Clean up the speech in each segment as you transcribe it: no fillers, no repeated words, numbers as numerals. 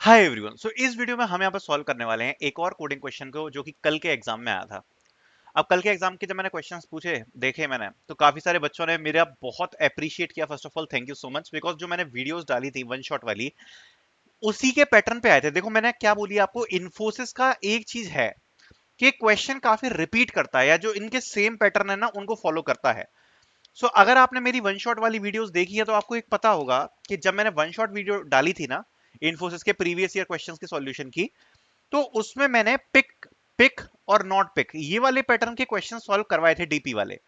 Hi everyone. सो इस video में हम यहाँ पर सॉल्व करने वाले हैं एक और कोडिंग क्वेश्चन को जो कि कल के एग्जाम में आया था। अब कल के एग्जाम के जब मैंने क्वेश्चंस पूछे देखे मैंने तो काफी सारे बच्चों ने मेरा बहुत अप्रिशिएट किया। First of all thank you so much, because जो मैंने वीडियोस डाली थी वन शॉट वाली उसी के पैटर्न पे आए थे। देखो मैंने क्या बोली आपको, इन्फोसिस का एक चीज है कि क्वेश्चन काफी रिपीट करता है या जो इनके सेम पैटर्न है ना उनको फॉलो करता है। सो अगर आपने मेरी वन शॉट वाली वीडियोस देखी है तो आपको एक पता होगा कि जब मैंने वन शॉट वीडियो डाली थी ना इन्फोसिस के प्रीवियस ईयर क्वेश्चंस के सॉल्यूशन की, तो उसमें मैंने पिक पिक और नॉट पिक ये वाले पैटर्न के क्वेश्चन सॉल्व करवाए थे डीपी वाले।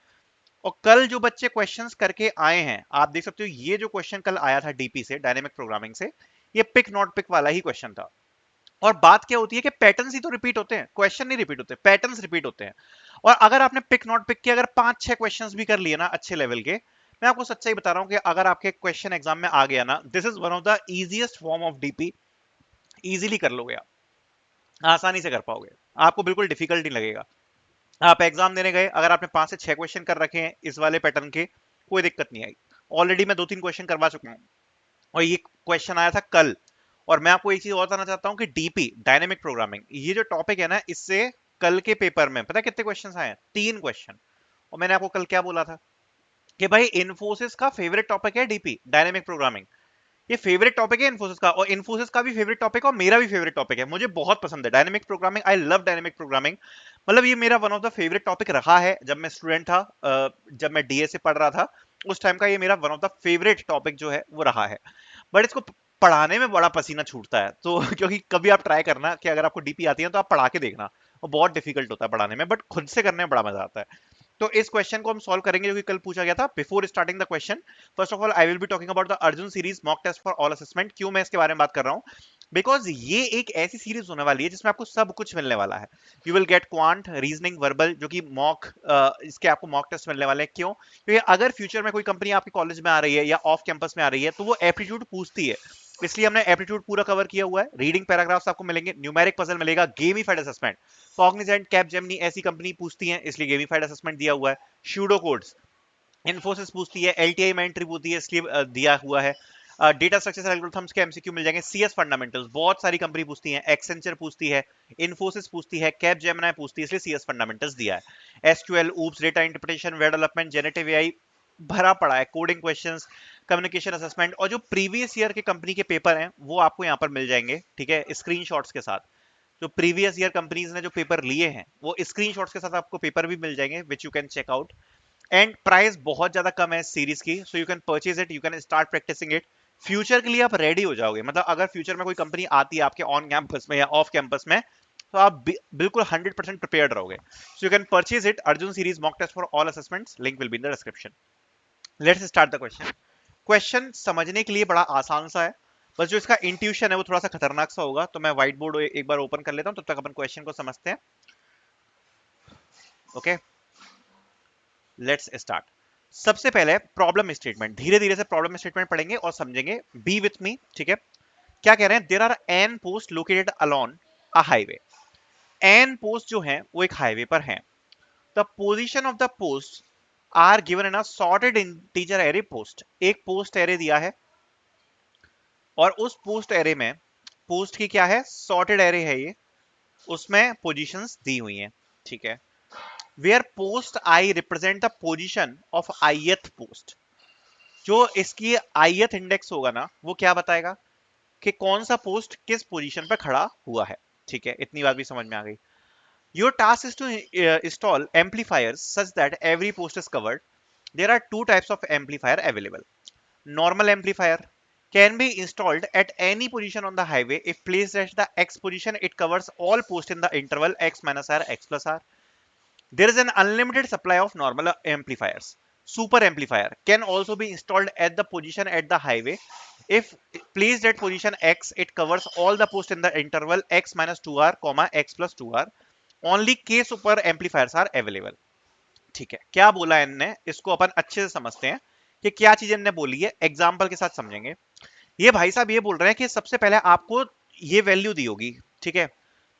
और कल जो बच्चे क्वेश्चंस करके आए हैं आप देख सकते हो, ये जो क्वेश्चन कल आया था डीपी से, डायनेमिक प्रोग्रामिंग से, ये पिक नॉट पिक वाला ही क्वेश्चन था। और बात क्या होती है कि पैटर्न्स ही तो रिपीट होते हैं, क्वेश्चन नहीं रिपीट होते, पैटर्न्स रिपीट होते हैं। और अगर आपने पिक नॉट पिक के अगर 5-6 क्वेश्चंस भी कर लिए ना अच्छे लेवल के, मैं आपको सच्चाई बता रहा हूं कि अगर आपके क्वेश्चन एग्जाम में आ गया ना, this is one of the easiest form of DP. Easily कर लोगे आप, आसानी से कर पाओगे, आपको बिल्कुल डिफिकल्ट नहीं लगेगा। आप एग्जाम देने गए, अगर आपने 5 से 6 क्वेश्चन कर रखे हैं इस वाले पैटर्न के, कोई दिक्कत नहीं आई। ऑलरेडी मैं 2-3 क्वेश्चन करवा चुका हूं और ये क्वेश्चन आया था कल। और मैं आपको एक चीज और बताना चाहता हूं कि डीपी डायनेमिक प्रोग्रामिंग ये जो टॉपिक है ना, इससे कल के पेपर में पता है कितने क्वेश्चन आए हैं? 3 क्वेश्चन। और मैंने आपको कल क्या बोला था कि भाई इन्फोसिस का फेवरेट टॉपिक है डीपी डायनेमिक प्रोग्रामिंग। ये फेवरेट टॉपिक है इन्फोसिस का, और इन्फोसिस का भी फेवरेट टॉपिक है और मेरा भी फेवरेट टॉपिक है। मुझे बहुत पसंद है dynamic programming, I love dynamic programming. मतलब ये मेरा one of the favourite topic रहा है जब मैं स्टूडेंट था। जब मैं डीए से पढ़ रहा था उस टाइम का ये मेरा one of the favourite topic जो है वो रहा है। बट इसको पढ़ाने में बड़ा पसीना छूटता है तो क्योंकि कभी आप ट्राई करना कि अगर आपको डीपी आती है तो आप पढ़ा के देखना, वो बहुत डिफिकल्ट होता है पढ़ाने में, बट खुद से करने में बड़ा मजा आता है। तो इस क्वेश्चन को हम सॉल्व करेंगे जो कि कल पूछा गया था। Before starting the question, first of all I will be talking about the Arjun series mock test for all assessment. क्यों मैं इसके बारे में बात कर रहा हूं? बिकॉज ये एक ऐसी सीरीज होने वाली है जिसमें आपको सब कुछ मिलने वाला है। You will get quant, reasoning, verbal, जो कि मॉक, इसके आपको मॉक टेस्ट मिलने वाले हैं। क्यों? क्योंकि अगर फ्यूचर में कोई कंपनी आपके कॉलेज में आ रही है या ऑफ कैंपस में आ रही है तो वो एप्टीट्यूड पूछती है, इसलिए हमने एप्टीट्यूड पूरा कवर किया हुआ है। रीडिंग पैराग्राफ्स आपको मिलेंगे, न्यूमेरिक पजल मिलेगा, गेमिफाइड असेसमेंट, कॉग्निजेंट, कैपजेमिनी ऐसी कंपनी पूछती है इसलिए गेमिफाइड असेसमेंट दिया हुआ है। शूडो कोड्स इन्फोसिस पूछती है, एलटीआई में एंट्री पूछती है इसलिए दिया हुआ है। डेटा स्ट्रक्चर एल्गोरिथम्स के एमसीक्यू मिल जाएंगे। सीएस फंडामेंटल्स बहुत सारी कंपनी पूछती है, एक्सेंचर पूछती है, इन्फोसिस पूछती है, कैप जेमिनी पूछती है, इसलिए सीएस फंडामेंटल्स दिया है। SQL, oops, data interpretation, web development, generative AI भरा पड़ा है, कोडिंग क्वेश्चंस, कम्युनिकेशन असेसमेंट, और जो प्रीवियस ईयर के कंपनी के पेपर हैं वो आपको यहाँ पर मिल जाएंगे, ठीक है, स्क्रीनशॉट्स के साथ। जो प्रीवियस ईयर कंपनीज ने जो पेपर लिए हैं वो स्क्रीनशॉट्स के साथ आपको पेपर भी मिल जाएंगे, which you can check out. And price बहुत ज्यादा कम है इस सीरीज की, so you can purchase it, you can start practicing it. Future के लिए आप रेडी हो जाओगे, मतलब अगर फ्यूचर में कोई कंपनी आती है आपके ऑन कैंपस में या ऑफ कैंपस में तो आप बिल्कुल 100% प्रिपेयर्ड रहोगे। So you can purchase it, Arjun series mock test for all assessments, link will be in the description. Let's start the question. Question समझने के लिए बड़ा आसान सा है, बस जो इसका इंट्यूशन है वो थोड़ा सा खतरनाक सा होगा। तो मैं व्हाइट बोर्ड एक बार ओपन कर लेता हूं, तब तक अपन क्वेश्चन को समझते हैं। Okay, let's start. सबसे पहले प्रॉब्लम स्टेटमेंट, धीरे धीरे से प्रॉब्लम स्टेटमेंट पढ़ेंगे और समझेंगे। बी विथ मी, ठीक है। क्या कह रहे हैं? There are n post located along a highway. N post जो है वो एक हाईवे पर है। The position of the post are given in a sorted integer array post. एक पोस्ट एरे दिया है और उस पोस्ट एरे में, पोस्ट की क्या है, सॉर्टेड एरे है ये, उसमें पोजीशंस दी हुई हैं, ठीक है। Where post I represent the position of ith post. जो इसकी ith इंडेक्स होगा ना वो क्या बताएगा कि कौन सा पोस्ट किस पोजीशन पर खड़ा हुआ है, ठीक है। इतनी बात भी समझ में आ गई। Your task is to install amplifiers such that every post is covered. There are two types of amplifier available. Normal amplifier can be installed at any position on the highway. If placed at the X position, it covers all posts in the interval X minus R, X plus R. There is an unlimited supply of normal amplifiers. Super amplifier can also be installed at the position at the highway. If placed at position X, it covers all the posts in the interval X minus 2R, X plus 2R. Only K super amplifiers are available. ठीक है, क्या बोला है इनने, इसको अपन अच्छे से समझते हैं कि क्या चीज इनने बोली है, एग्जाम्पल के साथ समझेंगे। ये भाई साहब ये बोल रहे हैं कि सबसे पहले आपको ये वैल्यू दी होगी, ठीक है।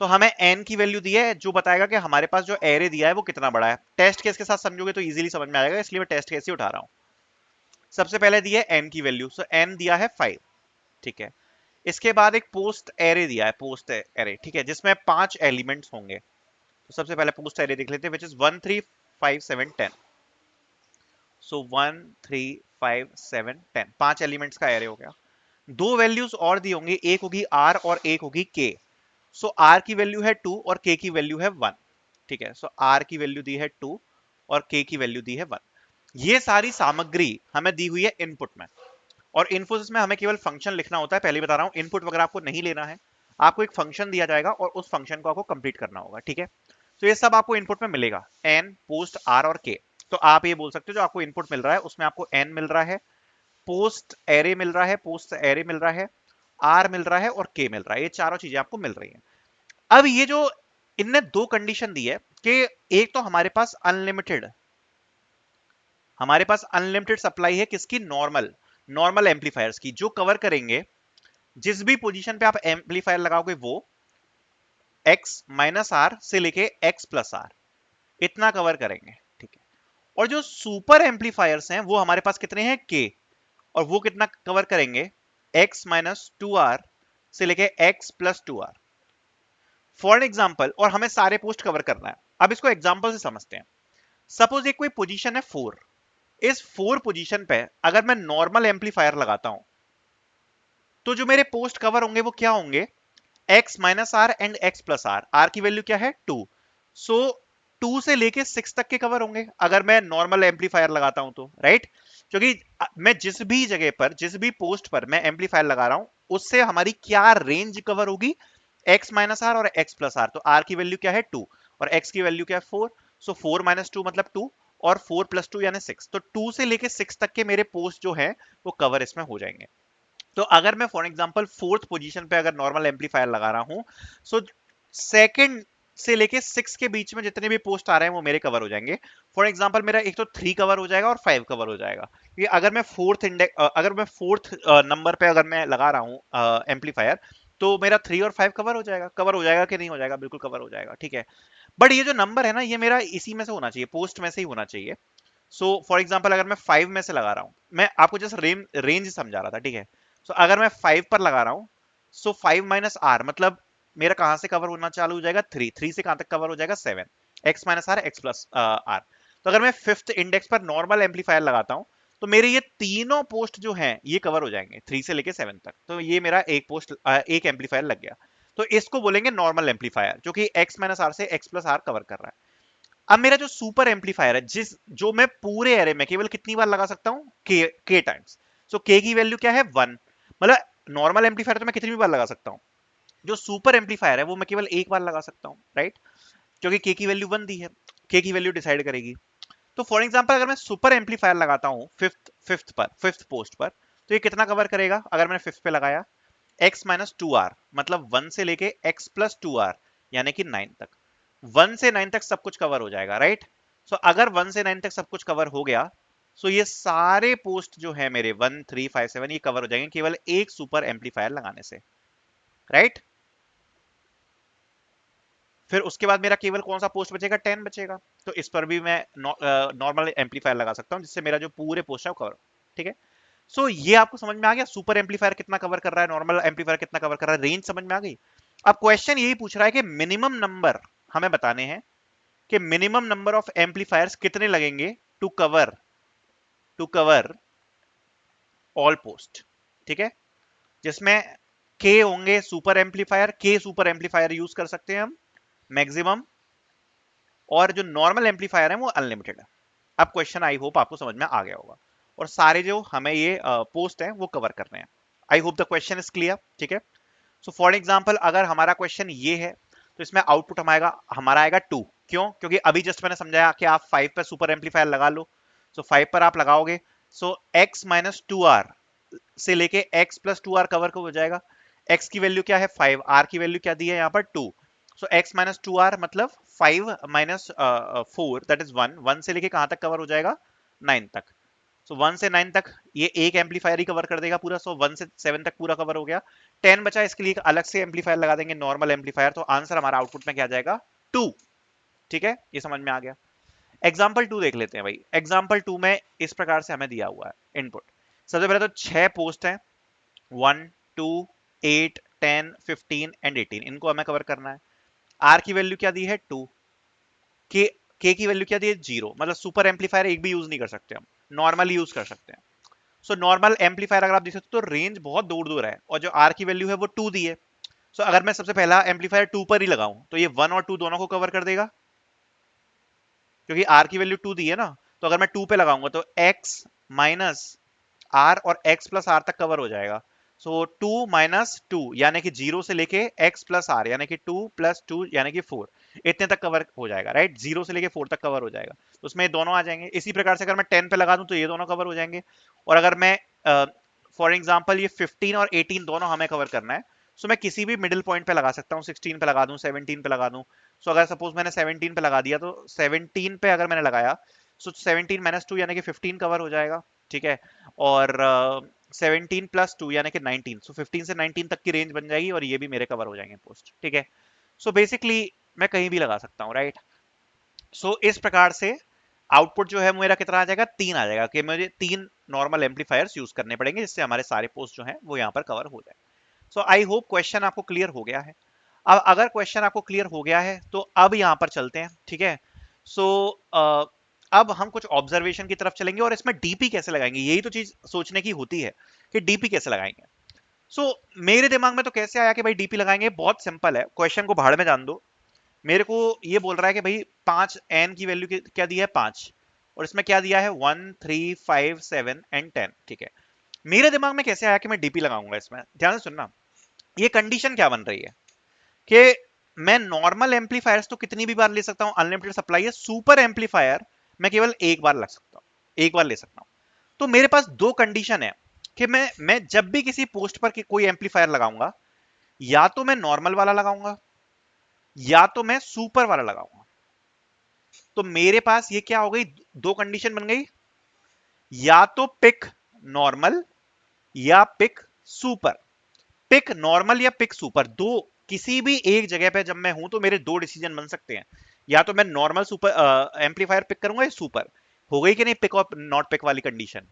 तो हमें एन की वैल्यू दी है जो बताएगा कि हमारे पास जो एरे दिया है वो कितना बड़ा है। टेस्ट केस के साथ समझोगे तो इजीली समझ में आएगा, इसलिए मैं टेस्ट केस ही उठा रहा हूं। सबसे पहले दिया है एन की वैल्यू, सो एन दिया है 5, ठीक है। इसके बाद एक पोस्ट एरे दिया है, पोस्ट एरे, ठीक है, जिसमें 5 एलिमेंट्स होंगे। तो सबसे पहले पोस्ट एरे देख लेते हैं, विच इज 1 3 5 7 10। सो 1 3 5 7 10, 5 एलिमेंट्स का एरे हो गया। दो वैल्यूज और दी होंगी, एक होगी आर और एक होगी के। सो आर की वैल्यू है 2 और के की वैल्यू है 1, ठीक है। सो आर की वैल्यू दी है 2 और के की वैल्यू दी है 1। ये सारी सामग्री हमें दी हुई है इनपुट में, और इनफोसिस में हमें केवल फंक्शन लिखना होता है। पहले बता रहा हूं, इनपुट वगैरह आपको नहीं लेना है, आपको एक फंक्शन दिया जाएगा और उस फंक्शन को आपको कंप्लीट करना होगा, ठीक है। तो ये सब आपको इनपुट में मिलेगा, एन, पोस्ट, आर और के। तो आप ये बोल सकते हो जो आपको इनपुट मिल रहा है उसमें आपको एन मिल रहा है, पोस्ट एरे मिल रहा है, पोस्ट एरे मिल रहा है, आर मिल रहा है और के मिल रहा है। ये चारों चीजें आपको मिल रही हैं। अब ये जो इनने दो कंडीशन दी है कि एक तो हमारे पास अनलिमिटेड सप्लाई है, किसकी? नॉर्मल एम्पलीफायर्स की, जो कवर करेंगे जिस भी पोजीशन पे आप एम्पलीफायर लगाओगे वो x माइनस आर से लेके x प्लस आर इतना कवर करेंगे, ठीक है। और जो सुपर एम्पलीफायर्स हैं वो हमारे पास कितने हैं? k, और वो कितना कवर करेंगे? x माइनस टू आर से लेके x plus two r. For example, और हमें सारे पोस्ट कवर करना है। अब इसको एग्जाम्पल से समझते हैं। सपोज एक कोई पोजीशन है 4, इस 4 पोजीशन पे अगर मैं नॉर्मल एम्पलीफायर लगाता हूं तो जो मेरे पोस्ट कवर होंगे वो क्या होंगे? x minus r and x plus r. R की वैल्यू क्या है? 2। सो 2 से लेके 6 तक के कवर होंगे अगर मैं नॉर्मल एम्पलीफायर लगाता हूं तो, राइट। क्योंकि मैं जिस भी जगह पर, जिस भी पोस्ट पर मैं एम्पलीफायर लगा रहा हूं उससे हमारी क्या रेंज कवर होगी? x माइनस आर और x प्लस आर। तो r की वैल्यू क्या है? 2 और x की वैल्यू क्या है? 4। सो 4 माइनस 2 मतलब 2 और 4 प्लस 2 यानी 6। तो 2 से लेके 6 तक के मेरे पोस्ट जो है वो कवर इसमें हो जाएंगे। तो अगर मैं फॉर एग्जांपल फोर्थ पोजीशन पे अगर नॉर्मल एम्पलीफायर लगा रहा हूं, सो सेकंड से लेके 6 के बीच में जितने भी पोस्ट आ रहे हैं वो मेरे कवर हो जाएंगे। फॉर एग्जांपल मेरा एक तो 3 कवर हो जाएगा और 5 कवर हो जाएगा। ये अगर मैं फोर्थ नंबर पे अगर मैं लगा रहा हूं एम्पलीफायर, तो मेरा 3 और 5 कवर हो जाएगा। कवर हो जाएगा कि नहीं हो जाएगा? बिल्कुल कवर हो जाएगा, ठीक है। बट ये जो नंबर है ना, ये मेरा इसी में से होना चाहिए, पोस्ट में से ही होना चाहिए। सो फॉर एग्जाम्पल अगर मैं 5 में से लगा रहा हूं, मैं आपको जस्ट रेंज समझा रहा था, ठीक है। सो अगर मैं 5 पर लगा रहा हूं, सो 5 माइनस आर मतलब मेरा कहां से कवर होना चालू हो जाएगा? 3 से कहां तक कवर हो जाएगा? 7। X minus r, x plus r. तो अगर मैं फिफ्थ इंडेक्स पर नॉर्मल एम्पलीफायर लगाता हूं तो मेरे ये तीनों पोस्ट जो हैं ये कवर हो जाएंगे 3 से लेके 7 तक। तो ये मेरा एक एम्पलीफायर लग गया। तो इसको बोलेंगे नॉर्मल एम्पलीफायर, जो कि एक्स माइनस आर से एक्स प्लस आर कवर कर रहा है। अब मेरा जो सुपर एम्पलीफायर है, जो मैं पूरे एरे में केवल कितनी बार लगा सकता हूं? के टाइम्स। सो के की वैल्यू क्या है? 1। मतलब नॉर्मल एम्पलीफायर तो मैं कितनी भी बार लगा सकता हूं, जो सुपर एम्पलीफायर है वो मैं केवल एक बार लगा सकता हूं, राइट। क्योंकि के की वैल्यू 1 दी है, के की वैल्यू डिसाइड करेगी। तो फॉर एग्जांपल अगर मैं सुपर एम्पलीफायर लगाता हूं फिफ्थ पोस्ट पर, तो ये कितना कवर करेगा? अगर मैंने फिफ्थ पे लगाया, x माइनस टू आर मतलब 1 से लेके x प्लस टू आर यानी कि 9 तक। 1 से 9 तक सब कुछ कवर हो जाएगा, राइट। सो अगर 1 से 9 तक सब कुछ कवर हो गया, सो ये सारे पोस्ट जो है मेरे 1 3 5 7 ये कवर हो जाएंगे केवल एक सुपर एम्पलीफायर लगाने से, राइट। फिर उसके बाद मेरा केवल कौन सा पोस्ट बचेगा? 10 बचेगा। तो इस पर भी मैं नॉर्मल एम्पलीफायर लगा सकता हूं जिससे मेरा जो पूरे पोस्ट है वो कवर, ठीक है। सो ये आपको समझ में आ गया, सुपर एम्पलीफायर कितना कवर कर रहा है, नॉर्मल एम्पलीफायर कितना कवर कर रहा है, रेंज समझ में आ गई। अब क्वेश्चन यही पूछ रहा है कि मिनिमम नंबर हमें बताने हैं कि मिनिमम नंबर ऑफ एम्पलीफायर्स कितने लगेंगे टू कवर ऑल पोस्ट, ठीक है। जिसमें के होंगे सुपर एम्पलीफायर, के सुपर एम्पलीफायर यूज कर सकते हैं हम मैक्सिमम, और जो नॉर्मल एम्पलीफायर है वो अनलिमिटेड है। अब क्वेश्चन आई होप आपको समझ में आ गया होगा, और सारे जो हमें ये पोस्ट है वो कवर करने हैं। I hope the question is clear, ठीक है। सो फॉर एग्जाम्पल अगर हमारा क्वेश्चन ये है तो इसमें आउटपुट हमारा आएगा 2। क्यों? क्योंकि अभी जस्ट मैंने समझाया कि आप 5 पर सुपर एम्पलीफायर लगा लो। सो 5 पर आप लगाओगे, सो x माइनस टू आर से लेके x plus two r cover हो जाएगा। x की वैल्यू क्या है? 5। r की वैल्यू क्या दी है यहाँ पर? 2। सो x माइनस टू आर मतलब 5 माइनस 4 दैट इज 1। 1 से लेके कहां तक कवर हो जाएगा? 9 तक। सो 1 से 9 तक ये एक एम्पलीफायर ही कवर कर देगा पूरा। सो 1 से 7 तक पूरा कवर हो गया। 10 बचा, इसके लिए एक अलग से एम्पलीफायर लगा देंगे, नॉर्मल एम्पलीफायर। तो आंसर हमारा आउटपुट में क्या आ जाएगा? 2, ठीक है। ये समझ में आ गया। एग्जाम्पल 2 देख लेते हैं भाई। एग्जाम्पल 2 में इस प्रकार से हमें दिया हुआ है इनपुट। सबसे पहले तो 6 पोस्ट है, 1 2 8 10 15 एंड 18, इनको हमें कवर करना है। आर की वैल्यू क्या दी है 2, के की वैल्यू क्या दी है 0, मतलब सुपर एम्पलीफायर एक भी यूज नहीं कर सकते हम, नॉर्मली यूज कर सकते हैं। सो नॉर्मल एम्पलीफायर अगर आप देख सकते हो तो रेंज बहुत दूर दूर है, और जो आर की वैल्यू है वो 2 दी है। सो अगर मैं सबसे पहला एम्पलीफायर 2 पर ही लगाऊं तो ये 1 और 2 दोनों को कवर कर देगा, क्योंकि आर की वैल्यू 2 दी है ना। तो अगर मैं 2 पे लगाऊंगा तो x माइनस आर और x प्लस आर तक कवर हो जाएगा। सो 2 माइनस 2 यानी कि 0 से लेके x प्लस आर यानी कि 2 प्लस 2 यानी कि 4, इतने तक कवर हो जाएगा, राइट। 0 से लेके 4 तक कवर हो जाएगा, तो उसमें ये दोनों आ जाएंगे। इसी प्रकार से अगर मैं 10 पे लगा दूं तो ये दोनों कवर हो जाएंगे। और अगर मैं फॉर एग्जाम्पल ये 15 और 18 दोनों हमें कवर करना है, सो मैं किसी भी मिडिल पॉइंट पे लगा सकता हूँ, 16 पे लगा दूं, 17 पे लगा दूं। सो अगर सपोज मैंने 17 पे लगा दिया तो 17 पे अगर मैंने लगाया, सो 17 माइनस 2 यानी कि 15 कवर हो जाएगा, ठीक है। और 17 प्लस 2 यानी कि 19, सो 15 से 19 तक की रेंज बन जाएगी और ये भी मेरे कवर हो जाएंगे पोस्ट, ठीक है। सो बेसिकली मैं कहीं भी लगा सकता हूँ, राइट। सो इस प्रकार से आउटपुट जो है मेरा कितना आ जाएगा, 3 आ जाएगा, कि मुझे 3 नॉर्मल एम्पलीफायर्स यूज करने पड़ेंगे जिससे हमारे सारे पोस्ट जो है वो यहाँ पर कवर हो जाए। सो आई होप क्वेश्चन आपको क्लियर हो गया है। अब अगर क्वेश्चन आपको क्लियर हो गया है तो अब यहाँ पर चलते हैं, ठीक है। सो अब हम कुछ ऑब्जर्वेशन की तरफ चलेंगे और इसमें डीपी कैसे लगाएंगे, यही तो चीज सोचने की होती है कि डीपी कैसे लगाएंगे। सो मेरे दिमाग में तो कैसे आया कि भाई डीपी लगाएंगे, बहुत सिंपल है, क्वेश्चन को भाड़ में जान दो। मेरे को ये बोल रहा है कि भाई 5 एन की वैल्यू क्या दी है 5, और इसमें क्या दिया है 1 3 5 7 एंड 10, ठीक है। मेरे दिमाग में कैसे आया कि मैं डीपी लगाऊंगा, इसमें ध्यान से सुनना। ये कंडीशन क्या बन रही है कि मैं नॉर्मल एम्पलीफायर्स तो कितनी भी बार ले सकता हूं, अनलिमिटेड सप्लाई है, सुपर एम्पलीफायर मैं केवल एक बार लग सकता हूं, एक बार ले सकता हूं। तो मेरे पास दो कंडीशन है कि मैं जब भी किसी पोस्ट पर कोई एम्पलीफायर लगाऊंगा, या तो मैं नॉर्मल वाला लगाऊंगा या तो मैं सुपर वाला लगाऊंगा। तो मेरे पास ये क्या हो गई, दो कंडीशन बन गई, या तो पिक नॉर्मल या पिक सुपर। पिक नॉर्मल या पिक सुपर, दो किसी भी एक जगह पे जब मैं हूं तो मेरे दो डिसीजन बन सकते हैं। या तो मैं नॉर्मल सुपर एम्पलीफायर पिक करूंगा या सुपर, हो गई कि नहीं पिक और नॉट पिक वाली कंडीशन।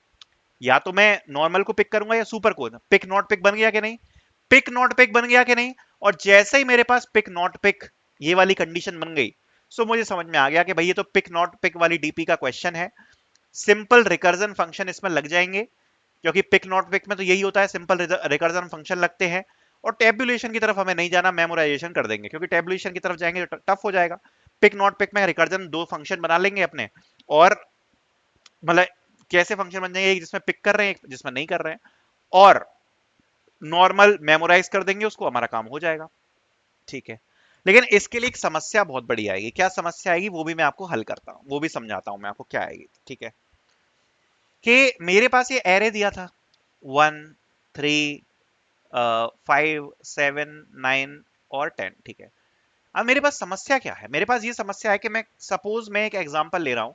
या तो मैं नॉर्मल को पिक करूंगा या सुपर को, पिक नॉट पिक बन गया कि नहीं, पिक नॉट पिक बन गया कि नहीं। और जैसे ही मेरे पास पिक नॉट पिक ये वाली कंडीशन बन गई, सो मुझे समझ में आ गया कि भाई ये तो पिक नॉट पिक वाली डीपी का क्वेश्चन है। सिंपल रिकर्जन फंक्शन इसमें लग जाएंगे, क्योंकि पिक नॉट पिक में तो यही होता है, सिंपल रिकर्जन फंक्शन लगते हैं। और टेबुलेशन की तरफ हमें नहीं जाना, मेमोराइजेशन कर देंगे, क्योंकि टेबुलेशन की तरफ जाएंगे तो टफ हो जाएगा। पिक नॉट पिक में रिकर्जन दो फंक्शन बना लेंगे अपने, और मतलब कैसे फंक्शन बन जाएंगे, एक जिसमें पिक कर रहे हैं एक जिसमें नहीं कर रहे हैं, और नॉर्मल मेमोराइज कर देंगे उसको, हमारा काम हो जाएगा, ठीक है। लेकिन इसके लिए एक समस्या बहुत बड़ी आएगी, क्या समस्या आएगी वो भी मैं आपको हल करता हूं, वो भी समझाता हूं मैं आपको क्या आएगी, ठीक है। कि मेरे पास ये एरे दिया था 1 3 5 7 9 और 10, ठीक है। अब मेरे पास समस्या क्या है, मेरे पास ये समस्या है कि मैं सपोज मैं एक एग्जांपल ले रहा हूं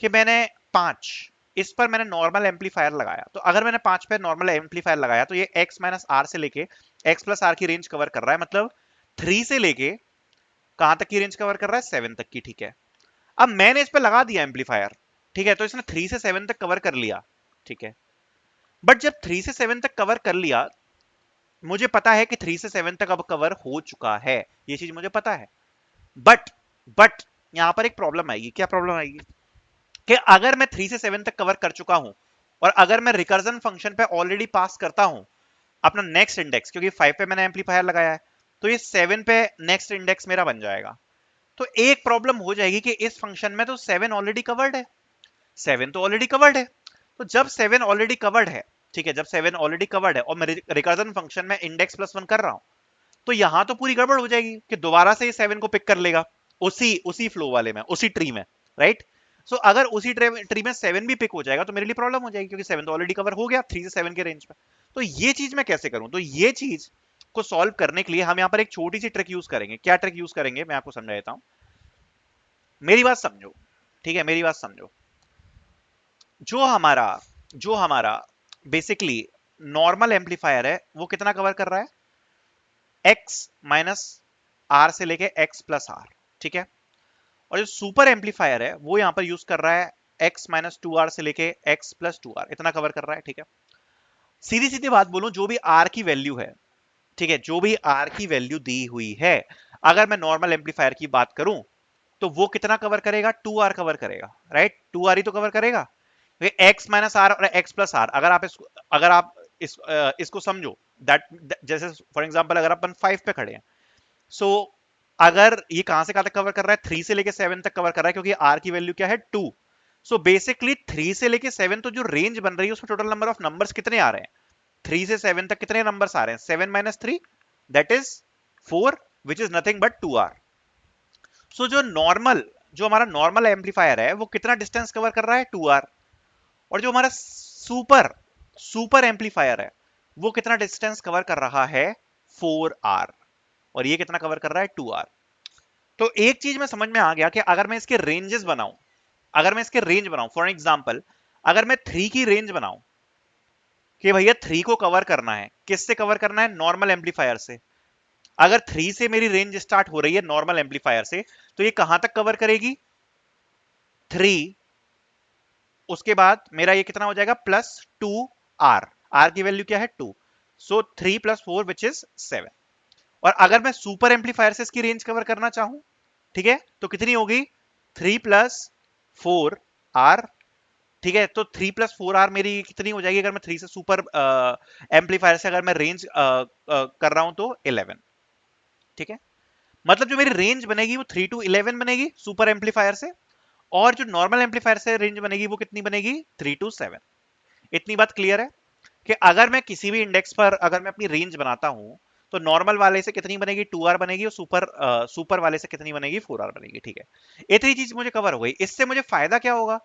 कि मैंने 5 इस पर मैंने नॉर्मल एम्पलीफायर लगाया, तो अगर मैंने 5 पे नॉर्मल एम्पलीफायर लगाया तो ये x माइनस आर से लेके x प्लस आर की रेंज कवर कर रहा है, मतलब 3 से लेके कहां तक की रेंज कवर कर रहा है 7 तक की, ठीक है। अब मैंने इस पे लगा दिया एम्पलीफायर, ठीक है, तो इसने 3 से 7 तक कवर कर लिया, ठीक है। बट जब 3 से 7 तक कवर कर लिया, मुझे पता है कि 3 से 7 तक अब कवर हो चुका है, ये चीज मुझे पता है। बट बट यहां पर एक प्रॉब्लम आएगी, क्या प्रॉब्लम आएगी कि अगर मैं 3 से 7 तक कवर कर चुका हूं, और अगर मैं रिकर्जन फंक्शन पे ऑलरेडी पास करता हूं अपना नेक्स्ट इंडेक्स, क्योंकि 5 पे मैंने एम्पलीफायर लगाया है, तो ये 7 पे नेक्स्ट इंडेक्स मेरा बन जाएगा। तो एक प्रॉब्लम हो जाएगी कि इस फंक्शन में तो 7 ऑलरेडी कवर्ड है, 7 तो ऑलरेडी कवर्ड है। तो जब 7 ऑलरेडी कवर्ड है, ठीक है, जब 7 ऑलरेडी कवर्ड है और मैं रिकर्जन फंक्शन में इंडेक्स प्लस 1 कर रहा हूं, तो यहां तो पूरी गड़बड़ हो जाएगी कि दोबारा से ये 7 को पिक कर लेगा उसी उसी फ्लो वाले में, उसी ट्री में, राइट। सो अगर उसी ट्री में 7 भी पिक हो जाएगा तो मेरे लिए प्रॉब्लम हो जाएगी, क्योंकि 7 तो ऑलरेडी कवर हो गया 3 से 7 के रेंज में। तो ये चीज मैं कैसे करूं, तो ये चीज को सॉल्व करने के लिए हम यहां पर एक छोटी सी ट्रिक यूज करेंगे। क्या ट्रिक यूज करेंगे मैं आपको समझा देता हूं, मेरी बात समझो, ठीक है, मेरी बात समझो। जो हमारा बेसिकली नॉर्मल एम्पलीफायर है वो कितना कवर कर रहा है, x माइनस आर से लेके x प्लस आर, ठीक है। और जो सुपर एम्पलीफायर है वो यहां पर यूज कर रहा है x माइनस टू आर से लेके x प्लस टू आर, इतना कवर कर रहा है, ठीक है। सीधी सीधी बात बोलूं, जो भी r की वैल्यू है ठीक है, जो भी आर की वैल्यू दी हुई है, अगर मैं नॉर्मल एम्पलीफायर की बात करूं तो वो कितना कवर करेगा, 2R कवर करेगा, राइट, 2R ही तो कवर करेगा। एक्स माइनस आर और एक्स प्लस आर, अगर आप इसको समझो, दैट जैसे फॉर एग्जांपल अगर अपन 5 पे खड़े हैं, सो अगर ये कहां से कहां तक कवर कर रहा है, 3 से लेके 7 तक कवर कर रहा है, क्योंकि आर की वैल्यू क्या है 2। सो बेसिकली 3 से लेके 7 तो जो रेंज बन रही है उसमें टोटल नंबर ऑफ नंबर्स कितने आ रहे हैं, 3 से 7 तक कितने नंबर्स आ रहे हैं, 7 minus 3, that is 4, which is nothing but 2R। सो जो हमारा नॉर्मल एम्पलीफायर है वो कितना डिस्टेंस कवर कर रहा है, 2R। और जो हमारा सुपर सुपर एम्पलीफायर है वो कितना डिस्टेंस कवर कर रहा है, 4R। और ये कितना कवर कर रहा है, 2R। तो एक चीज में समझ में आ गया कि अगर मैं इसके रेंजेस बनाऊं, अगर मैं इसके रेंज बनाऊं, फॉर एग्जांपल अगर मैं 3 की रेंज बनाऊं कि भैया 3 को कवर करना है, किससे कवर करना है, नॉर्मल एम्पलीफायर से। अगर 3 से मेरी रेंज स्टार्ट हो रही है नॉर्मल एम्पलीफायर से, तो ये कहां तक कवर करेगी, 3, उसके बाद मेरा ये कितना हो जाएगा, +2R। आर की वैल्यू क्या है, 2। सो 3 + 4 विच इज 7। और अगर मैं सुपर एम्पलीफायर से इसकी रेंज कवर करना चाहूं, ठीक है, तो कितनी होगी, 3 + 4R। ठीक है, तो 3 + 4R मेरी कितनी हो जाएगी, अगर मैं 3 से सुपर एम्पलीफायर से अगर मैं रेंज कर रहा हूं तो 11। ठीक है, मतलब जो मेरी रेंज बनेगी वो 3 to 11 बनेगी सुपर एम्पलीफायर से, और जो नॉर्मल एम्पलीफायर से रेंज बनेगी वो कितनी बनेगी, 3 to 7। इतनी बात क्लियर है कि अगर मैं किसी भी इंडेक्स पर अगर मैं अपनी रेंज बनाता हूं तो नॉर्मल वाले से कितनी बनेगी, 2R बनेगी, और सुपर वाले से कितनी बनेगी, 4R बनेगी। ठीक है, इतनी चीज मुझे कवर हो गई। इससे मुझे फायदा क्या होगा,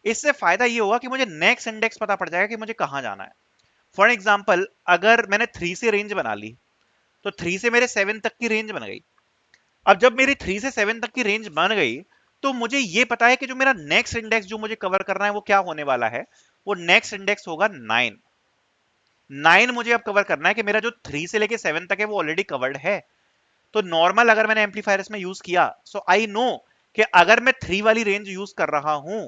इससे फायदा ये होगा कि मुझे नेक्स्ट इंडेक्स पता पड़ जाएगा कि मुझे कहां जाना है। फॉर एग्जाम्पल अगर मैंने 3 से रेंज बना ली तो 3 से मेरे 7 तक की रेंज बन गई। अब जब मेरी 3 से 7 तक की रेंज बन गई तो मुझे ये पता है कि जो मेरा नेक्स्ट इंडेक्स जो मुझे कवर करना है वो क्या होने वाला है, वो नेक्स्ट इंडेक्स होगा 9। 9 मुझे अब कवर करना है कि मेरा जो 3 से लेके 7 तक है वो ऑलरेडी कवर्ड है। तो नॉर्मल अगर मैंने एम्पलीफायर में यूज किया, सो आई नो कि अगर मैं 3 वाली रेंज यूज कर रहा हूं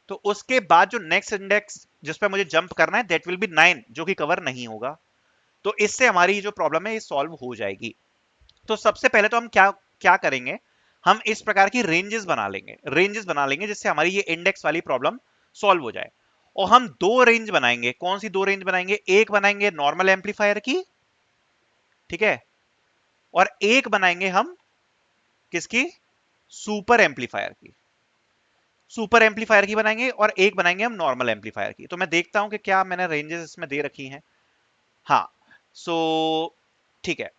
तो उसके बाद जो नेक्स्ट इंडेक्स जिस पे मुझे जंप करना है दैट विल बी 9, जो कि कवर नहीं होगा। तो इससे हमारी जो प्रॉब्लम है ये सॉल्व हो जाएगी। तो सबसे पहले तो हम क्या क्या करेंगे, हम इस प्रकार की रेंजेस बना लेंगे जिससे हमारी ये इंडेक्स वाली प्रॉब्लम सॉल्व हो जाए। और हम दो रेंज बनाएंगे, कौन सी दो रेंज बनाएंगे, एक बनाएंगे नॉर्मल एम्पलीफायर की, ठीक है, और एक बनाएंगे हम किसकी, सुपर एम्पलीफायर की। सुपर एम्पलीफायर की बनाएंगे और एक बनाएंगे हम नॉर्मल एम्पलीफायर की। तो मैं देखता हूं कि क्या मैंने रेंजेस इसमें दे रखी हैं। हाँ, सो ठीक है,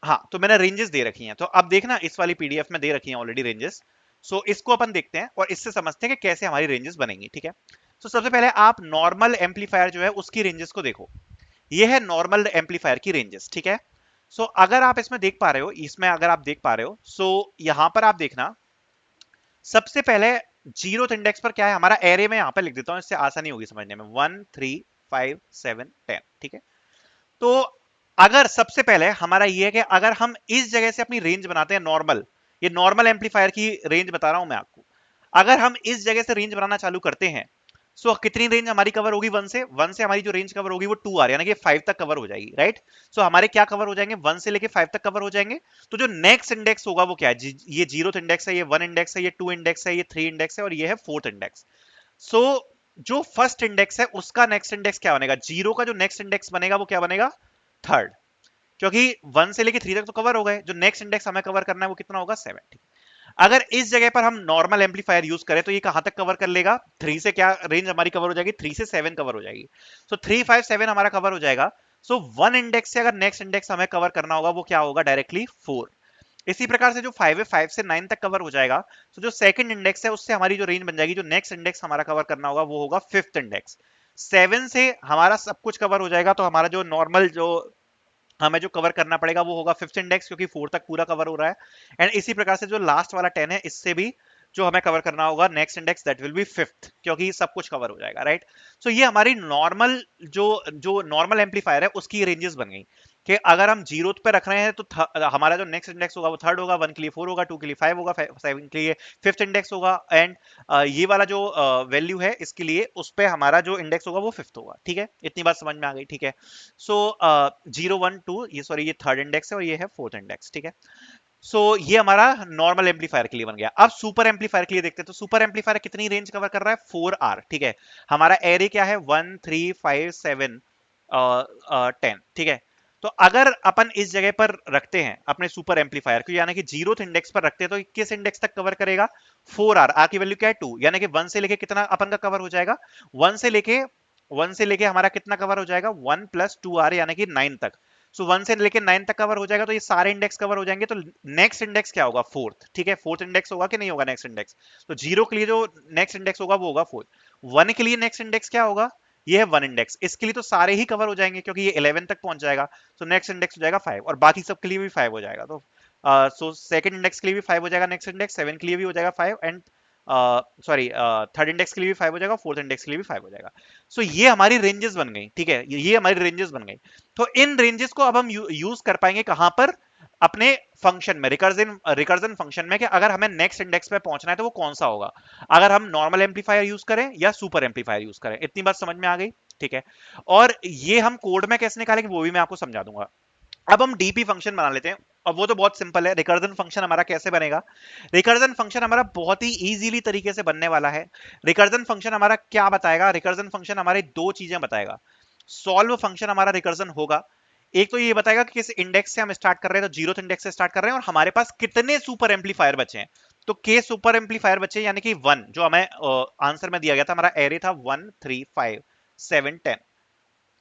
हाँ तो मैंने रेंजेस दे रखी हैं, तो अब देखना इस वाली पीडीएफ में दे रखी हैं ऑलरेडी रेंजेस। सो इसको अपन देखते हैं और इससे समझते हैं कि कैसे हमारी रेंजेस बनेंगी। ठीक है, तो सबसे पहले आप नॉर्मल एम्पलीफायर जो है उसकी रेंजेस को देखो। ये है नॉर्मल एम्पलीफायर की रेंजेस। ठीक है, सो अगर आप इसमें देख पा रहे हो, इसमें अगर आप देख पा रहे हो, सो यहां पर आप देखना सबसे पहले जीरो इंडेक्स पर क्या है हमारा, एरे में यहां पर लिख देता हूं, इससे आसानी होगी समझने में, 1 3 5 7 10। ठीक है, तो अगर सबसे पहले हमारा ये है कि अगर हम इस जगह से अपनी रेंज बनाते हैं नॉर्मल, ये नॉर्मल एम्पलीफायर की रेंज बता रहा हूं मैं आपको, अगर हम इस जगह से रेंज बनाना चालू करते हैं, सो कितनी रेंज हमारी कवर होगी, 1 से हमारी जो रेंज कवर होगी वो 2R यानी कि 5 तक कवर हो जाएगी, राइट। सो हमारे क्या कवर हो जाएंगे, 1 से लेके 5 तक कवर हो जाएंगे। तो जो नेक्स्ट इंडेक्स होगा वो क्या है, ये 0th इंडेक्स है, ये 1 इंडेक्स है, ये 2 इंडेक्स है, ये 3 इंडेक्स है, और ये है 4th इंडेक्स। सो जो फर्स्ट इंडेक्स है उसका नेक्स्ट इंडेक्स क्या बनेगा, जीरो का जो नेक्स्ट इंडेक्स बनेगा वो क्या बनेगा, थर्ड। क्योंकि 1 से लेके 3 तक तो कवर हो गए, जो नेक्स्ट इंडेक्स हमें कवर करना है वो कितना होगा, 7। अगर इस जगह पर हम नॉर्मल एम्पलीफायर यूज करें तो ये कहां तक कवर कर लेगा, 3 से क्या रेंज हमारी कवर हो जाएगी, 3 से 7 कवर हो जाएगी। सो 3 5 7 हमारा कवर हो जाएगा। सो 1 इंडेक्स से अगर नेक्स्ट इंडेक्स हमें कवर करना होगा वो क्या होगा, डायरेक्टली 4। इसी प्रकार से जो 5 है, 5 से 9 तक कवर हो जाएगा। तो जो सेकंड इंडेक्स है उससे हमारी जो रेंज बन जाएगी, जो नेक्स्ट इंडेक्स हमारा कवर करना होगा वो होगा 5th इंडेक्स। 7 से हमारा सब कुछ कवर हो जाएगा, तो हमारा जो नॉर्मल जो हमें जो कवर करना पड़ेगा वो होगा 5th इंडेक्स, क्योंकि 4 तक पूरा कवर हो रहा है। एंड इसी प्रकार से जो लास्ट वाला 10 है, इससे भी जो हमें कवर करना होगा next index, that will be 5th, क्योंकि सब कुछ कवर हो जाएगा, राइट। सो ये हमारी नॉर्मल जो जो नॉर्मल एम्पलीफायर है उसकी रेंजेस बन गई। कि अगर हम जीरो पे रख रहे हैं तो हमारा जो नेक्स्ट इंडेक्स होगा वो थर्ड होगा, 1 के लिए 4 होगा, 2 के लिए 5 होगा, 7 के लिए फिफ्थ इंडेक्स होगा, एंड ये वाला जो वैल्यू है इसके लिए उस पे हमारा जो इंडेक्स होगा वो फिफ्थ होगा। ठीक है, इतनी बात समझ में आ गई। ठीक है, सो 0 1 2 ये सॉरी ये थर्ड इंडेक्स है और ये है फोर्थ इंडेक्स। ठीक है, सो ये हमारा नॉर्मल एम्पलीफायर के लिए बन गया। अब सुपर एम्पलीफायर के लिए देखते हैं, तो सुपर एम्पलीफायर कितनी रेंज कवर कर रहा है, 4R। ठीक है, हमारा एरे क्या है, 1 3 5 7 10। ठीक है, तो अगर अपन इस जगह पर रखते हैं अपने सुपर एम्पलीफायर को, यानी कि जीरोथ इंडेक्स पर रखते हैं, तो किस इंडेक्स तक कवर करेगा, 4R। आर की वैल्यू क्या है 2, यानी कि 1 से लेके कितना अपन का कवर हो जाएगा, 1 से लेके 1 से लेके हमारा कितना कवर हो जाएगा, 1 + 2R यानी कि 9 तक। सो 1 से लेके 9 तक कवर हो जाएगा, तो ये सारे इंडेक्स कवर हो जाएंगे। तो नेक्स्ट इंडेक्स क्या होगा, फोर्थ। ठीक है, फोर्थ इंडेक्स होगा कि नहीं होगा नेक्स्ट इंडेक्स, तो जीरो के लिए जो नेक्स्ट इंडेक्स होगा वो होगा फोर्थ। 1 के लिए नेक्स्ट इंडेक्स क्या होगा, ये है 1 इंडेक्स, इसके लिए तो सारे ही कवर हो जाएंगे क्योंकि ये 11 तक पहुंच जाएगा। तो नेक्स्ट इंडेक्स हो जाएगा 5 और बाकी सब के लिए भी 5 हो जाएगा। तो सो सेकंड इंडेक्स के लिए भी 5 हो जाएगा, नेक्स्ट इंडेक्स 7 के लिए भी हो जाएगा 5, एंड सॉरी थर्ड इंडेक्स के लिए भी 5 हो जाएगा, फोर्थ इंडेक्स के लिए भी 5 हो जाएगा। सो ये हमारी रेंजेस बन गई। ठीक है, ये हमारी रेंजेस बन गई। तो इन रेंजेस को अब हम यूज कर पाएंगे कहां पर, अपने फंक्शन में, रिकर्जन फंक्शन में, कि अगर हमें नेक्स्ट इंडेक्स पे पहुंचना है तो वो कौन सा होगा, अगर हम नॉर्मल एम्पलीफायर यूज करें या सुपर एम्पलीफायर यूज करें। इतनी बात समझ में आ गई। ठीक है, और ये हम कोड में कैसे निकालेंगे वो भी मैं आपको समझा दूंगा। अब हम डीपी फंक्शन बना लेते हैं, अब वो तो बहुत सिंपल है। रिकर्जन फंक्शन हमारा कैसे बनेगा, रिकर्जन फंक्शन हमारा बहुत ही इजीली तरीके से बनने वाला है। रिकर्जन फंक्शन हमारा क्या बताएगा, रिकर्जन फंक्शन हमारे दो चीजें बताएगा। सॉल्व फंक्शन हमारा रिकर्जन होगा, एक तो ये बताएगा कि किस इंडेक्स से हम स्टार्ट कर रहे हैं, तो जीरोथ इंडेक्स से स्टार्ट कर रहे हैं, और हमारे पास कितने सुपर एम्पलीफायर बचे हैं। तो के सुपर एम्पलीफायर बचे यानी कि 1, जो हमें आंसर में दिया गया था, हमारा एरे था 1 3 5 7 10,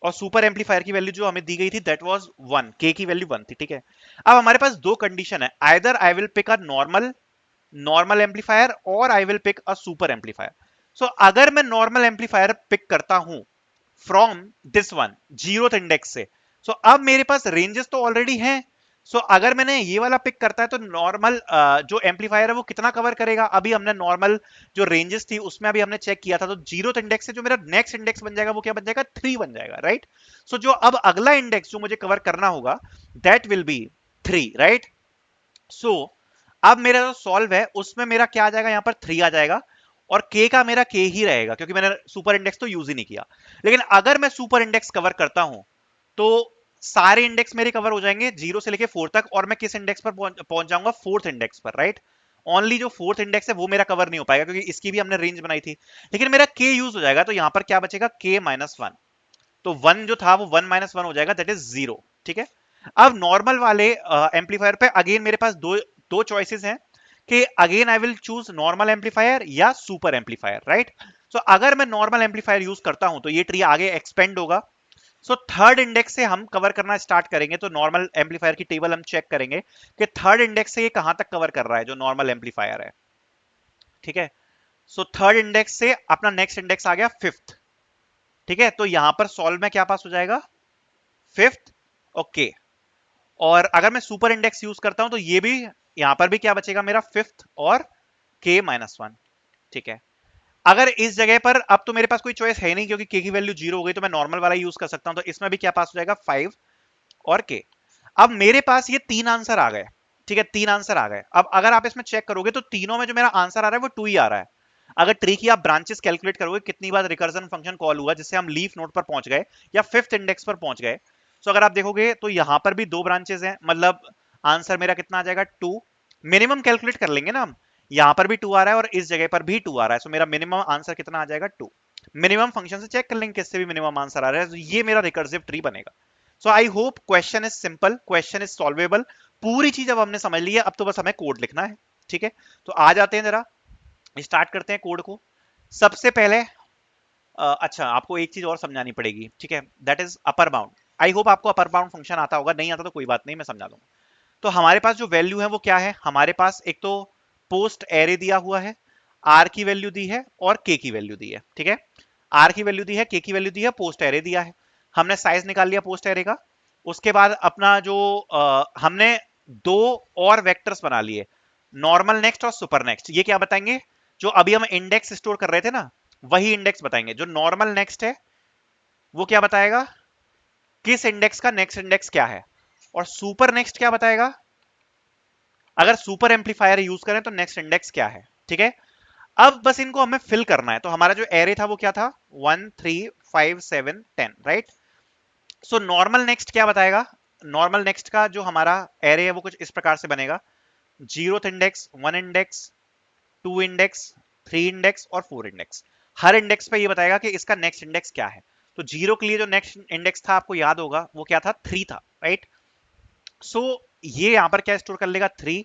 और सुपर एम्पलीफायर की वैल्यू जो हमें दी गई थी दैट वाज 1, के की वैल्यू 1 थी। ठीक है, अब हमारे पास दो कंडीशन है, either I will pick a normal amplifier or I will pick a super amplifier. So अगर मैं नॉर्मल एम्पलीफायर पिक करता हूं from this one zeroth index से, सो अब मेरे पास रेंजेस तो ऑलरेडी हैं। सो अगर मैंने ये वाला पिक करता है तो नॉर्मल जो एम्पलीफायर है वो कितना कवर करेगा, अभी हमने नॉर्मल जो रेंजेस थी उसमें अभी हमने चेक किया था, तो जीरोथ इंडेक्स से जो मेरा नेक्स्ट इंडेक्स बन जाएगा वो क्या बन जाएगा, 3 बन जाएगा, राइट। सो जो अब अगला इंडेक्स जो मुझे कवर करना होगा दैट विल बी 3, राइट। सो अब मेरा जो सॉल्व है उसमें मेरा क्या आ जाएगा, यहां पर 3 आ जाएगा, और k का मेरा k ही रहेगा क्योंकि मैंने सुपर इंडेक्स तो यूज ही नहीं किया। लेकिन अगर मैं सुपर इंडेक्स कवर करता हूं तो सारे इंडेक्स मेरे कवर हो जाएंगे 0 से लेके 4 तक, और मैं किस इंडेक्स पर पहुंच जाऊंगा, फोर्थ इंडेक्स पर, राइट। ओनली जो फोर्थ इंडेक्स है वो मेरा कवर नहीं हो पाएगा क्योंकि इसकी भी हमने रेंज बनाई थी, लेकिन मेरा k यूज हो जाएगा, तो यहां पर क्या बचेगा, k-1। तो 1 जो था वो 1 - 1 हो जाएगा, दैट इज 0। ठीक है, अब नॉर्मल वाले एम्पलीफायर पे अगेन मेरे पास दो दो चॉइसेस हैं कि again I will choose normal amplifier या सुपर एम्पलीफायर, राइट। सो अगर मैं नॉर्मल एम्पलीफायर यूज करता हूं तो ये ट्री आगे एक्सपेंड होगा। सो थर्ड इंडेक्स से हम कवर करना स्टार्ट करेंगे, तो नॉर्मल एम्पलीफायर की टेबल हम चेक करेंगे कि थर्ड इंडेक्स से ये कहां तक कवर कर रहा है जो नॉर्मल एम्पलीफायर है। ठीक है, सो थर्ड इंडेक्स से अपना नेक्स्ट इंडेक्स आ गया फिफ्थ। ठीक है, तो यहां पर सॉल्व में क्या पास हो जाएगा, फिफ्थ, ओके। और अगर मैं सुपर इंडेक्स यूज करता हूं तो ये भी, यहां पर भी क्या बचेगा मेरा, फिफ्थ और k-1। ठीक है, अगर इस जगह पर अब तो मेरे पास कोई चॉइस है नहीं क्योंकि k की वैल्यू 0 हो गई, तो मैं नॉर्मल वाला यूज कर सकता हूं, तो इसमें भी क्या पास हो जाएगा, 5 और k। अब मेरे पास ये 3 आंसर आ गए। ठीक है, 3 आंसर आ गए। अब अगर आप इसमें चेक करोगे तो तीनों में जो मेरा आंसर आ रहा है वो 2 ही आ रहा है। अगर ट्री की आप ब्रांचेस कैलकुलेट करोगे कितनी बार रिकर्जन फंक्शन कॉल हुआ जिससे हम लीफ नोड पर पहुंच गए या फिफ्थ इंडेक्स पर पहुंच गए, तो अगर आप देखोगे तो यहां पर भी दो ब्रांचेस हैं, मतलब आंसर मेरा कितना आ जाएगा, 2। मिनिमम कैलकुलेट कर लेंगे ना हम, यहां पर भी 2 आ रहा है और इस जगह पर भी 2 आ रहा है, सो मेरा मिनिमम आंसर कितना आ जाएगा, 2। मिनिमम फंक्शन से चेक कर लेंगे किससे भी मिनिमम आंसर आ रहा है, तो ये मेरा रिकर्सिव ट्री बनेगा। So I hope question is simple, question is solvable. पूरी चीज अब हमने समझ ली है, अब तो बस हमें कोड लिखना है। ठीक है, तो आ जाते हैं जरा, स्टार्ट करते हैं कोड को। सबसे पहले अच्छा आपको एक चीज और समझानी पड़ेगी, ठीक है, that is upper bound. I hope आपको अपर बाउंड फंक्शन आता होगा, नहीं आता तो कोई बात नहीं, मैं समझा दूंगा। तो हमारे पास जो वैल्यू है वो क्या है, हमारे पास एक तो पोस्ट एरे दिया हुआ है, आर की वैल्यू दी है और के की वैल्यू दी है। ठीक है, आर की वैल्यू दी है, के की वैल्यू दी है, पोस्ट एरे दिया है, हमने साइज निकाल लिया पोस्ट एरे का। उसके बाद अपना जो हमने दो और वेक्टर्स बना लिए, नॉर्मल नेक्स्ट और सुपर नेक्स्ट। ये क्या बताएंगे, जो अभी हम इंडेक्स स्टोर कर रहे थे ना वही इंडेक्स बताएंगे। जो नॉर्मल नेक्स्ट है वो क्या बताएगा, किस इंडेक्स का नेक्स्ट इंडेक्स क्या है। और सुपर नेक्स्ट क्या बताएगा? अगर सुपर एम्पलीफायर यूज करें तो नेक्स्ट इंडेक्स क्या है, ठीक है। अब बस इनको हमें फिल करना है। तो हमारा जो एरे था वो क्या था? 1 3 5 7 10, राइट। सो नॉर्मल नेक्स्ट क्या बताएगा? नॉर्मल नेक्स्ट का जो हमारा एरे है वो कुछ इस प्रकार से बनेगा: zeroth index, 1 index, 2 index, 3 index और 4 इंडेक्स। हर इंडेक्स पे ये बताएगा कि इसका नेक्स्ट इंडेक्स क्या है। तो जीरो के लिए जो नेक्स्ट इंडेक्स था आपको याद होगा वो क्या था? 3 था, राइट। सो ये यहां पर क्या स्टोर कर लेगा? 3।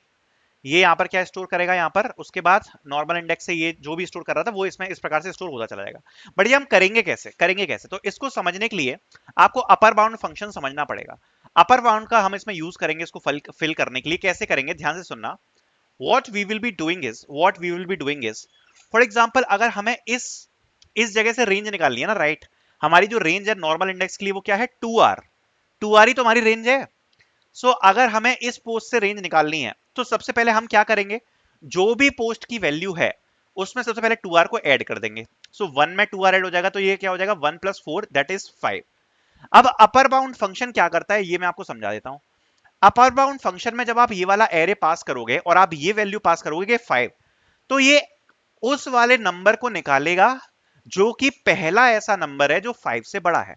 ये यहां पर क्या स्टोर करेगा? यहां पर उसके बाद नॉर्मल इंडेक्स से ये जो भी स्टोर कर रहा था वो इसमें इस प्रकार से स्टोर होता चला जाएगा। बट ये हम करेंगे कैसे? तो इसको समझने के लिए आपको अपर बाउंड फंक्शन समझना पड़ेगा। अपर बाउंड का हम इसमें यूज करेंगे इसको फिल करने के लिए। कैसे करेंगे, ध्यान से सुनना। what we will be doing is for example अगर हमें इस जगह से रेंज निकालनी है ना, राइट। हमारी जो रेंज है नॉर्मल इंडेक्स के लिए वो क्या है? 2r। 2r ही तो हमारी रेंज है। सो अगर हमें इस पोस्ट से रेंज निकालनी है तो सबसे पहले हम क्या करेंगे? जो भी पोस्ट की वैल्यू है उसमें सबसे पहले 2r को ऐड कर देंगे। सो 1 में 2r ऐड हो जाएगा तो ये क्या हो जाएगा? 1 + 4 दैट इज 5। अब अपर बाउंड फंक्शन क्या करता है ये मैं आपको समझा देता हूं। अपर बाउंड फंक्शन में जब आप ये वाला एरे पास करोगे और आप ये वैल्यू पास करोगे 5, तो ये उस वाले नंबर को निकालेगा जो कि पहला ऐसा नंबर है जो 5 से बड़ा है।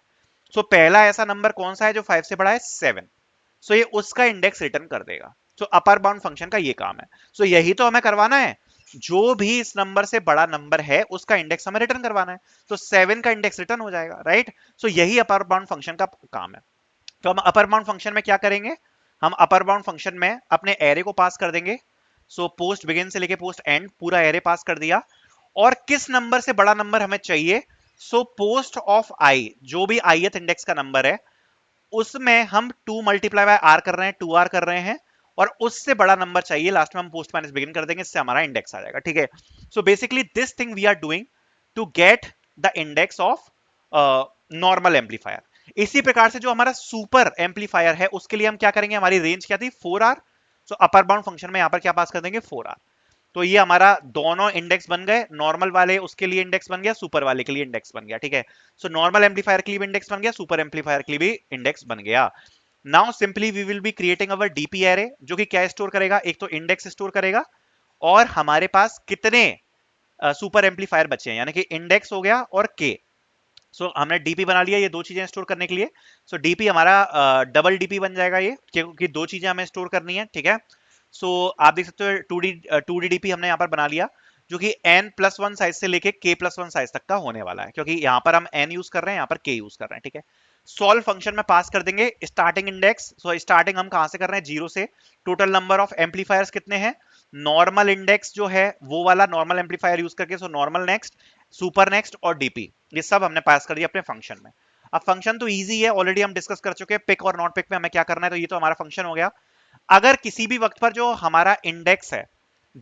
सो पहला ऐसा नंबर कौन सा है जो 5 से बड़ा है? 7। सो ये उसका इंडेक्स रिटर्न कर देगा। सो अपर बाउंड फंक्शन का ये काम है। सो यही तो हमें करवाना है। जो भी इस नंबर से बड़ा नंबर है उसका इंडेक्स हमें रिटर्न करवाना है। तो 7 का इंडेक्स रिटर्न हो जाएगा, राइट। सो यही अपर बाउंड फंक्शन का काम है। तो हम अपर बाउंड फंक्शन में क्या करेंगे? हम अपर बाउंड फंक्शन में अपने एरे को पास कर देंगे। सो पोस्ट बिगिन से लेके पोस्ट एंड पूरा एरे पास कर दिया। और किस नंबर से बड़ा नंबर हमें चाहिए? सो पोस्ट ऑफ आई, जो भी ith इंडेक्स का नंबर है उसमें हम 2 मल्टीप्लाई बाय आर कर रहे हैं, 2r कर रहे हैं। और उससे बड़ा नंबर चाहिए, लास्ट में हम पोस्ट माइनस बिगिन कर देंगे, इससे हमारा इंडेक्स आ जाएगा, ठीक है। So basically this thing we are doing to get the index of normal amplifier. इसी प्रकार से जो हमारा सुपर एम्पलीफायर है उसके लिए हम क्या करेंगे? हमारी रेंज क्या थी? 4r। सो अपर बाउंड फंक्शन में यहां पर क्या पास कर देंगे? 4r। तो ये हमारा दोनों इंडेक्स बन गए। नॉर्मल वाले उसके लिए इंडेक्स बन गया, सुपर वाले के लिए इंडेक्स बन गया, ठीक है। सो नॉर्मल एम्पलीफायर के लिए भी इंडेक्स बन गया, सुपर एम्पलीफायर के लिए भी इंडेक्स बन गया। Now simply we will be creating our DP array, जो कि क्या स्टोर करेगा? एक तो इंडेक्स स्टोर करेगा और हमारे पास कितने सुपर एम्पलीफायर बचे हैं, यानी कि इंडेक्स हो गया और के। सो हमने डीपी बना लिया ये दो चीजें स्टोर करने के लिए। सो डीपी हमारा डबल डीपी बन जाएगा ये, क्योंकि दो चीजें हमें स्टोर करनी है, ठीक है। सो आप देख सकते हो 2D डीपी हमने यहाँ पर बना लिया, जो कि n+1 साइज से लेके k+1 साइज तक का होने वाला है, क्योंकि यहाँ पर हम n यूज कर रहे हैं, यहाँ पर k यूज कर रहे हैं, ठीक है। सॉल्व फंक्शन में पास कर देंगे स्टार्टिंग इंडेक्स। सो स्टार्टिंग हम कहां से कर रहे हैं? 0 से। टोटल नंबर ऑफ एम्पलीफायर्स कितने हैं? नॉर्मल इंडेक्स जो है वो वाला नॉर्मल एम्पलीफायर यूज करके, so normal next, super next और डीपी, ये सब हमने पास कर दिया अपने फंक्शन में। अब फंक्शन तो इजी है, ऑलरेडी हम डिस्कस कर चुके हैं। पिक और नॉट पिक में हमें क्या करना है, तो ये तो हमारा फंक्शन हो गया। अगर किसी भी वक्त पर जो हमारा इंडेक्स है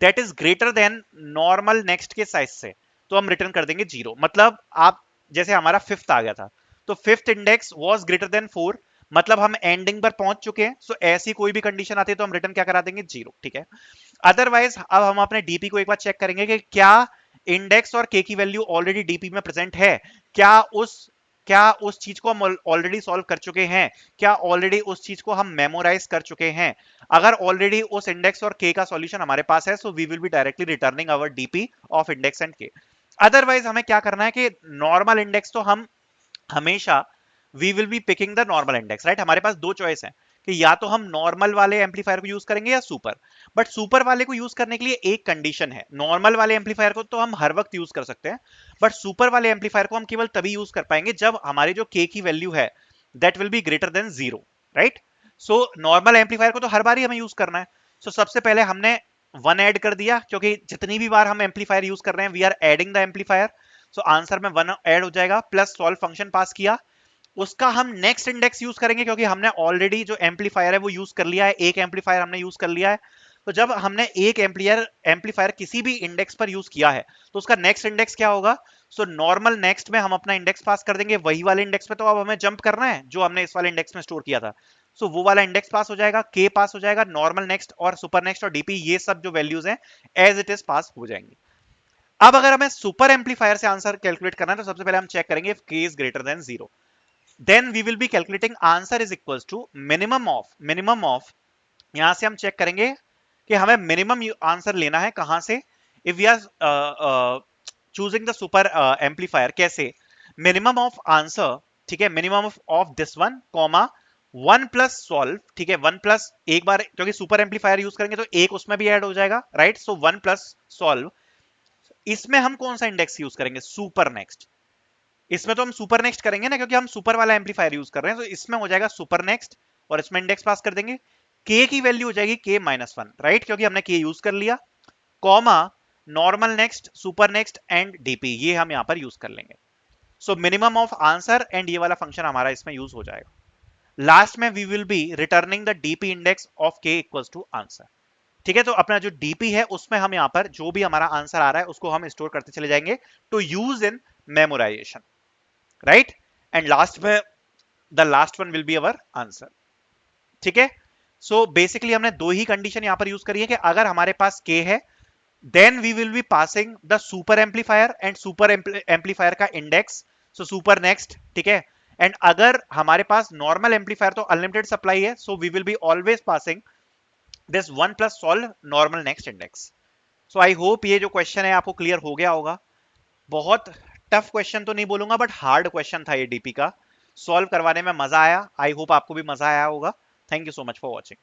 that is greater then normal next के साइज से, तो हम रिटर्न कर देंगे 0। मतलब आप जैसे हमारा फिफ्थ आ गया था, तो fifth index was greater than 4, मतलब हम एंडिंग पर पहुंच चुके हैं। सो ऐसी कोई भी कंडीशन आती है तो हम रिटर्न क्या करा देंगे? 0, ठीक है। अदरवाइज अब हम अपने डीपी को एक बार चेक करेंगे कि क्या इंडेक्स और के की वैल्यू ऑलरेडी डीपी में प्रेजेंट है। क्या उस चीज को हम ऑलरेडी सॉल्व कर चुके हैं? क्या ऑलरेडी उस चीज को हम मेमोराइज कर चुके हैं? अगर ऑलरेडी उस इंडेक्स और के का सॉल्यूशन हमारे पास है, so we will be directly returning our DP of index and k. Otherwise हमें क्या करना है कि नॉर्मल इंडेक्स तो हम हमेशा we will be picking the normal index, right. हमारे पास दो चॉइस है कि या तो हम नॉर्मल वाले एम्पलीफायर को यूज करेंगे या सुपर। बट सुपर वाले को यूज करने के लिए एक कंडीशन है। नॉर्मल वाले एम्पलीफायर को तो हम हर वक्त यूज कर सकते हैं, बट सुपर वाले एम्पलीफायर को हम केवल तभी यूज कर पाएंगे जब हमारी जो के की वैल्यू है that will be greater than 0, right. So normal amplifier को तो हर बार ही हमें यूज करना है। सो सबसे पहले हमने 1 ऐड कर दिया, क्योंकि जितनी भी बार हम एम्पलीफायर यूज कर रहे हैं we are adding the amplifier. So answer में 1 ऐड हो जाएगा, प्लस सॉल्व फंक्शन पास किया। उसका हम नेक्स्ट इंडेक्स यूज करेंगे, क्योंकि हमने ऑलरेडी जो एम्पलीफायर है वो यूज कर लिया है, एक एम्पलीफायर हमने यूज कर लिया है। तो जब हमने एक एम्पलीफायर किसी भी इंडेक्स पर यूज किया है तो उसका नेक्स्ट इंडेक्स क्या होगा? सो नॉर्मल नेक्स्ट में हम अपना इंडेक्स पास कर देंगे, वही वाले इंडेक्स पे तो अब हमें जंप करना है जो हमने इस वाले इंडेक्स में स्टोर किया था। सो वो वाला इंडेक्स पास हो जाएगा, के पास हो जाएगा, नॉर्मल नेक्स्ट और सुपर नेक्स्ट और डीपी ये सब जो वैल्यूज हैं एज इट इज पास हो जाएंगी। अब अगर हमें सुपर एम्पलीफायर से आंसर कैलकुलेट करना है तो सबसे पहले हम चेक करेंगे if k is greater than 0। Then we will be calculating answer is equal to minimum of यहां से हम चेक करेंगे कि हमें मिनिमम आंसर लेना है कहां से, if we are choosing the super amplifier. कैसे? मिनिमम ऑफ आंसर, ठीक है, minimum of this one comma one plus solve, ठीक है, वन प्लस एक बार क्योंकि सुपर एम्पलीफायर यूज करेंगे तो एक उसमें भी ऐड हो जाएगा, right? So one plus solve, इसमें हम कौन सा इंडेक्स यूज करेंगे? Super next. इसमें तो हम सुपर नेक्स्ट करेंगे ना, क्योंकि हम सुपर वाला एम्पलीफायर यूज कर रहे हैं, तो इसमें हो जाएगा सुपर नेक्स्ट और इसमें इंडेक्स पास कर देंगे। के की वैल्यू हो जाएगी के माइनस वन, राइट, क्योंकि हमने के यूज कर लिया, comma normal next, super next and DP, ये हम यहां पर यूज कर लेंगे। So minimum of answer and ये वाला फंक्शन हमारा इसमें यूज हो जाएगा। लास्ट में we will be returning the DP index of k equals to answer. ठीक है, तो अपना जो डीपी है उसमें हम यहां पर जो भी हमारा आंसर आ रहा है उसको हम स्टोर करते चले जाएंगे to use in memoization, right? And last में the last one will be our answer. ठीक है, सो बेसिकली हमने दो ही कंडीशन यहां पर यूज करी है कि अगर हमारे पास के है then we will be passing the super amplifier and super amplifier का इंडेक्स, सो सुपर नेक्स्ट, ठीक है। एंड अगर हमारे पास नॉर्मल एम्पलीफायर तो अनलिमिटेड सप्लाई है, so we will be always passing this one plus solve normal next index. So I hope ये जो क्वेश्चन है आपको क्लियर हो गया होगा। बहुत टफ क्वेश्चन तो नहीं बोलूंगा बट हार्ड क्वेश्चन था ये डीपी का, सॉल्व करवाने में मजा आया। आई होप आपको भी मजा आया होगा। Thank you so much for watching.